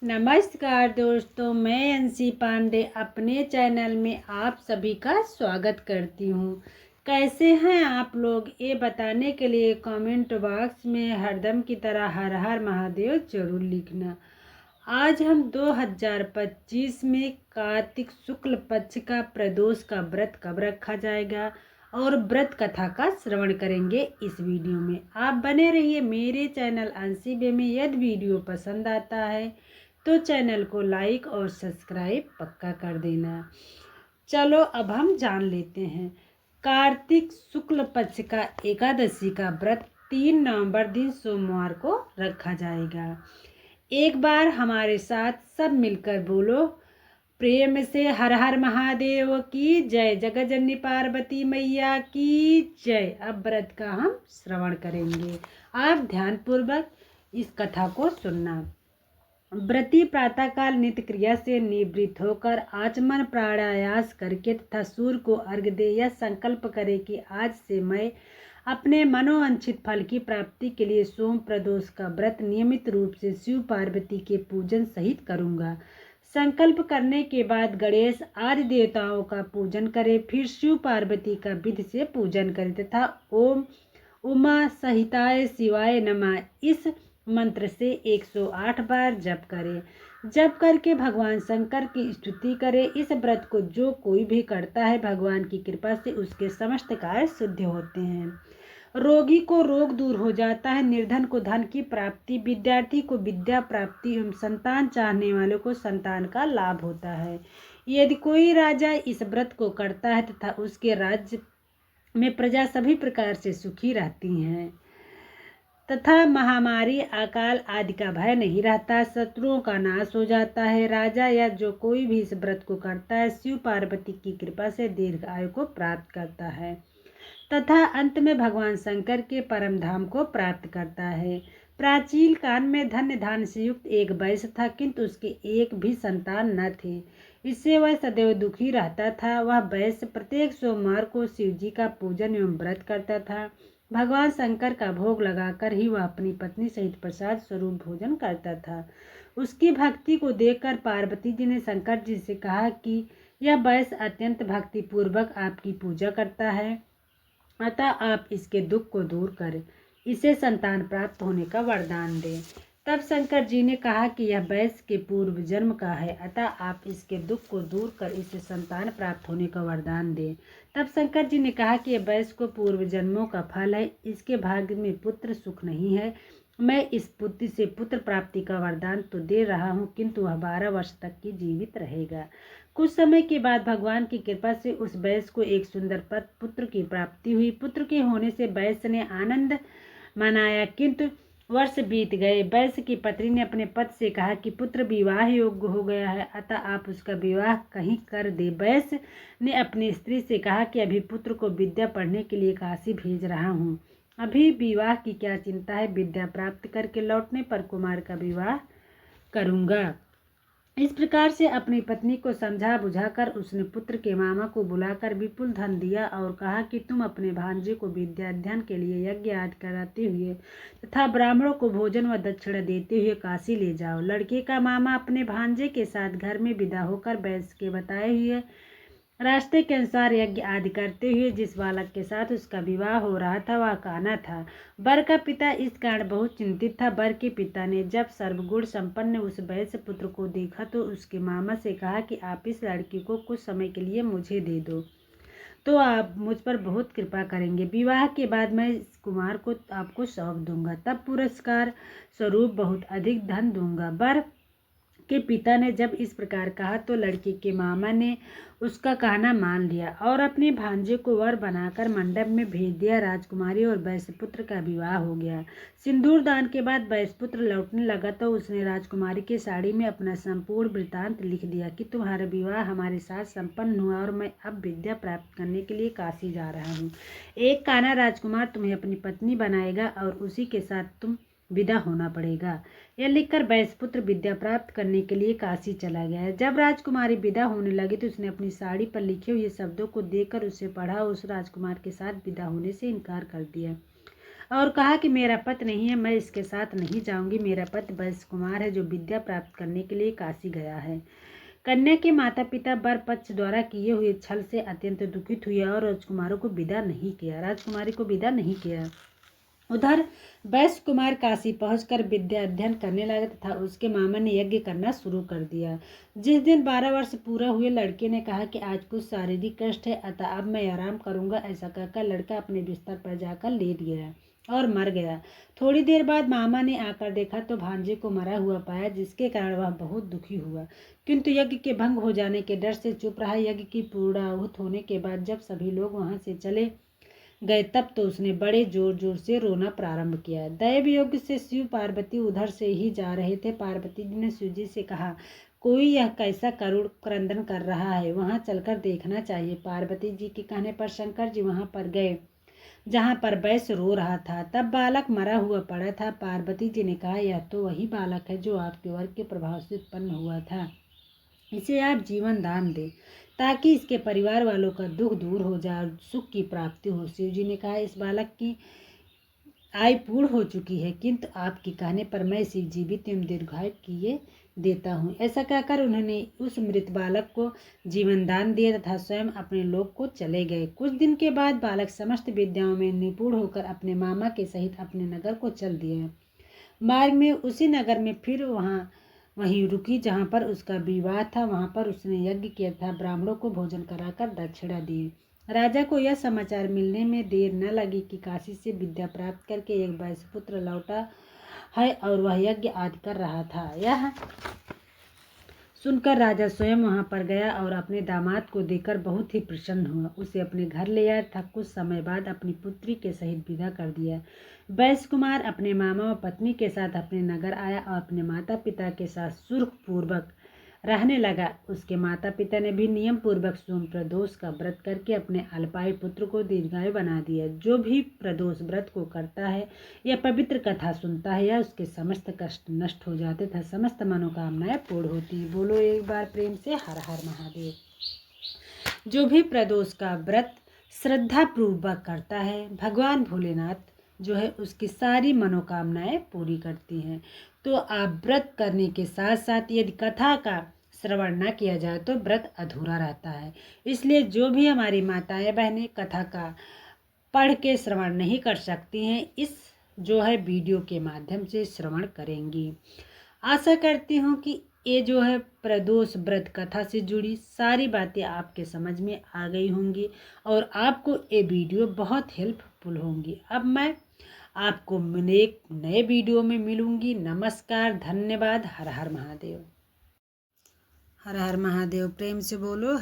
नमस्कार दोस्तों, मैं अंशी पांडे अपने चैनल में आप सभी का स्वागत करती हूँ। कैसे हैं आप लोग, ये बताने के लिए कमेंट बॉक्स में हरदम की तरह हर हर महादेव जरूर लिखना। आज हम 2025 में कार्तिक शुक्ल पक्ष का प्रदोष का व्रत कब रखा जाएगा और व्रत कथा का श्रवण करेंगे इस वीडियो में। आप बने रहिए मेरे चैनल अंशी बे में। यदि वीडियो पसंद आता है तो चैनल को लाइक और सब्सक्राइब पक्का कर देना। चलो अब हम जान लेते हैं। कार्तिक शुक्ल पक्ष का एकादशी का व्रत 3 नवंबर दिन सोमवार को रखा जाएगा। एक बार हमारे साथ सब मिलकर बोलो, प्रेम से हर हर महादेव की जय, जगजननी पार्वती मैया की जय। अब व्रत का हम श्रवण करेंगे। आप ध्यानपूर्वक इस कथा को सुनना। व्रती प्रातःकाल नित्य क्रिया से निवृत्त होकर आचमन प्राणायास करके तथा सूर्य को अर्घ्य दे यह संकल्प करे कि आज से मैं अपने मनोवांछित फल की प्राप्ति के लिए सोम प्रदोष का व्रत नियमित रूप से शिव पार्वती के पूजन सहित करूंगा। संकल्प करने के बाद गणेश आदि देवताओं का पूजन करे, फिर शिव पार्वती का विधि से पूजन करे तथा ओम उमा सहिताय शिवाय नमः इस मंत्र से 108 बार जप करे। जप करके भगवान शंकर की स्तुति करे। इस व्रत को जो कोई भी करता है भगवान की कृपा से उसके समस्त कार्य सिद्ध होते हैं। रोगी को रोग दूर हो जाता है, निर्धन को धन की प्राप्ति, विद्यार्थी को विद्या प्राप्ति एवं संतान चाहने वालों को संतान का लाभ होता है। यदि कोई राजा इस व्रत को करता है तथा उसके राज्य में प्रजा सभी प्रकार से सुखी रहती हैं तथा महामारी अकाल आदि का भय नहीं रहता, शत्रुओं का नाश हो जाता है। राजा या जो कोई भी इस व्रत को करता है शिव पार्वती की कृपा से दीर्घ आयु को प्राप्त करता है तथा अंत में भगवान शंकर के परम धाम को प्राप्त करता है। प्राचीन काल में धन्य धान से युक्त एक वैश्य था, किंतु उसके एक भी संतान न थे। इससे वह सदैव दुखी रहता था। वह वैश्य प्रत्येक सोमवार को शिव जी का पूजन एवं व्रत करता था। भगवान शंकर का भोग लगाकर ही वह अपनी पत्नी सहित प्रसाद स्वरूप भोजन करता था। उसकी भक्ति को देखकर पार्वती जी ने शंकर जी से कहा कि यह वैश्य अत्यंत भक्ति पूर्वक आपकी पूजा करता है, अतः आप इसके दुख को दूर करें, इसे संतान प्राप्त होने का वरदान दें। तब शंकर जी ने कहा कि यह वैश्य के पूर्व जन्म का है, अतः आप इसके दुख को दूर कर इसे संतान प्राप्त होने का वरदान दें। तब शंकर जी ने कहा कि यह वैश्य को पूर्व जन्मों का फल है, इसके भाग्य में पुत्र सुख नहीं है। मैं इस पुत्री से पुत्र प्राप्ति का वरदान तो दे रहा हूँ, किंतु वह 12 वर्ष तक की जीवित रहेगा। कुछ समय के बाद भगवान की कृपा से उस वैश्य को एक सुंदर पुत्र की प्राप्ति हुई। पुत्र के होने से वैश्य ने आनंद मनाया, किंतु वर्ष बीत गए। वैश्य की पत्नी ने अपने पति से कहा कि पुत्र विवाह योग्य हो गया है, अतः आप उसका विवाह कहीं कर दे। वैश्य ने अपनी स्त्री से कहा कि अभी पुत्र को विद्या पढ़ने के लिए काशी भेज रहा हूँ, अभी विवाह की क्या चिंता है, विद्या प्राप्त करके लौटने पर कुमार का विवाह करूँगा। इस प्रकार से अपनी पत्नी को समझा बुझाकर उसने पुत्र के मामा को बुलाकर विपुल धन दिया और कहा कि तुम अपने भांजे को विद्या अध्ययन के लिए यज्ञ आदि कराते हुए तथा ब्राह्मणों को भोजन व दक्षिणा देते हुए काशी ले जाओ। लड़के का मामा अपने भांजे के साथ घर में विदा होकर वैश्य के बताए हुए रास्ते के अनुसार यज्ञ आदि करते हुए जिस बालक के साथ उसका विवाह हो रहा था वह कान्हा था। वर का पिता इस कारण बहुत चिंतित था। वर के पिता ने जब सर्वगुण संपन्न उस वैश्य पुत्र को देखा तो उसके मामा से कहा कि आप इस लड़की को कुछ समय के लिए मुझे दे दो तो आप मुझ पर बहुत कृपा करेंगे। विवाह के बाद मैं इस कुमार को आपको सौंप दूंगा, तब पुरस्कार स्वरूप बहुत अधिक धन दूंगा। वर के पिता ने जब इस प्रकार कहा तो लड़की के मामा ने उसका कहना मान लिया और अपने भांजे को वर बनाकर मंडप में भेज दिया। राजकुमारी और वैश्यपुत्र का विवाह हो गया। सिंदूर दान के बाद वैश्यपुत्र लौटने लगा तो उसने राजकुमारी की साड़ी में अपना संपूर्ण वृत्तांत लिख दिया कि तुम्हारा विवाह हमारे साथ संपन्न हुआ और मैं अब विद्या प्राप्त करने के लिए काशी जा रहा हूँ। एक कान्हा राजकुमार तुम्हें अपनी पत्नी बनाएगा और उसी के साथ तुम विदा होना पड़ेगा। यह लिखकर वैश्यपुत्र विद्या प्राप्त करने के लिए काशी चला गया। जब राजकुमारी विदा होने लगी तो उसने अपनी साड़ी पर लिखे हुए शब्दों को देखकर उसे पढ़ा और उस राजकुमार के साथ विदा होने से इनकार कर दिया। और कहा कि मेरा पति नहीं है, मैं इसके साथ नहीं जाऊंगी। मेरा पति वैश्य कुमार है जो विद्या प्राप्त करने के लिए काशी गया है। कन्या के माता पिता वर पक्ष द्वारा किए हुए छल से अत्यंत दुखित हुए और राजकुमारी को विदा नहीं किया। उधर वैश्य कुमार काशी पहुंचकर विद्या अध्ययन करने लगा तथा उसके मामा ने यज्ञ करना शुरू कर दिया। जिस दिन 12 वर्ष पूरा हुए, लड़के ने कहा कि आज कुछ शारीरिक कष्ट है, अतः अब मैं आराम करूंगा। ऐसा कहकर लड़का अपने बिस्तर पर जाकर लेट गया और मर गया। थोड़ी देर बाद मामा ने आकर देखा तो भांजे को मरा हुआ पाया, जिसके कारण वह बहुत दुखी हुआ, किंतु यज्ञ के भंग हो जाने के डर से चुप रहा। यज्ञ की पूर्णाहुति होने के बाद जब सभी लोग वहां से चले गए तब तो उसने बड़े जोर जोर से रोना प्रारंभ किया। दैव योग से शिव पार्वती उधर से ही जा रहे थे। पार्वती जी ने शिव जी से कहा, कोई यह कैसा करुण क्रंदन कर रहा है, वहां चलकर देखना चाहिए। पार्वती जी के कहने पर शंकर जी वहां पर गए जहां पर वैश्य रो रहा था। तब बालक मरा हुआ पड़ा था। पार्वती जी ने कहा, यह तो वही बालक है जो आपके वर्ग के प्रभाव से उत्पन्न हुआ था। इसे आप जीवन दान दें ताकि इसके परिवार वालों का दुख दूर हो जाए और सुख की प्राप्ति हो। शिव जी ने कहा, इस बालक की आयु पूर्ण हो चुकी है, किंतु आपके कहने पर मैं इसे जीवित एवं दीर्घायु किए देता हूँ। ऐसा कहकर उन्होंने उस मृत बालक को जीवन दान दिया तथा स्वयं अपने लोक को चले गए। कुछ दिन के बाद बालक समस्त विद्याओं में निपुण होकर अपने मामा के सहित अपने नगर को चल दिया। मार्ग में उसी नगर में फिर वहीं रुकी जहाँ पर उसका विवाह था। वहाँ पर उसने यज्ञ किया था, ब्राह्मणों को भोजन कराकर दक्षिणा दी। राजा को यह समाचार मिलने में देर न लगी कि काशी से विद्या प्राप्त करके एक वैश्य पुत्र लौटा है और वह यज्ञ आदि कर रहा था। यह सुनकर राजा स्वयं वहां पर गया और अपने दामाद को देखकर बहुत ही प्रसन्न हुआ। उसे अपने घर ले आया था। कुछ समय बाद अपनी पुत्री के सहित विदा कर दिया। वैश्य कुमार अपने मामा व पत्नी के साथ अपने नगर आया और अपने माता पिता के साथ सुख पूर्वक रहने लगा। उसके माता पिता ने भी नियम पूर्वक सोम प्रदोष का व्रत करके अपने अल्पायु पुत्र को दीर्घायु बना दिया। जो भी प्रदोष व्रत को करता है या पवित्र कथा सुनता है या उसके समस्त कष्ट नष्ट हो जाते तथा समस्त मनोकामनाएं पूर्ण होती। बोलो एक बार प्रेम से हर हर महादेव। जो भी प्रदोष का व्रत श्रद्धा पूर्वक करता है, भगवान भोलेनाथ जो है उसकी सारी मनोकामनाएं पूरी करती हैं। तो आप व्रत करने के साथ साथ यदि कथा का श्रवण न किया जाए तो व्रत अधूरा रहता है। इसलिए जो भी हमारी माताएं बहनें कथा का पढ़ के श्रवण नहीं कर सकती हैं, इस जो है वीडियो के माध्यम से श्रवण करेंगी। आशा करती हूँ कि ये जो है प्रदोष व्रत कथा से जुड़ी सारी बातें आपके समझ में आ गई होंगी और आपको ये वीडियो बहुत हेल्पफुल होंगी। अब मैं आपको एक नए वीडियो में मिलूंगी। नमस्कार, धन्यवाद। हर हर महादेव। हर हर महादेव। प्रेम से बोलो।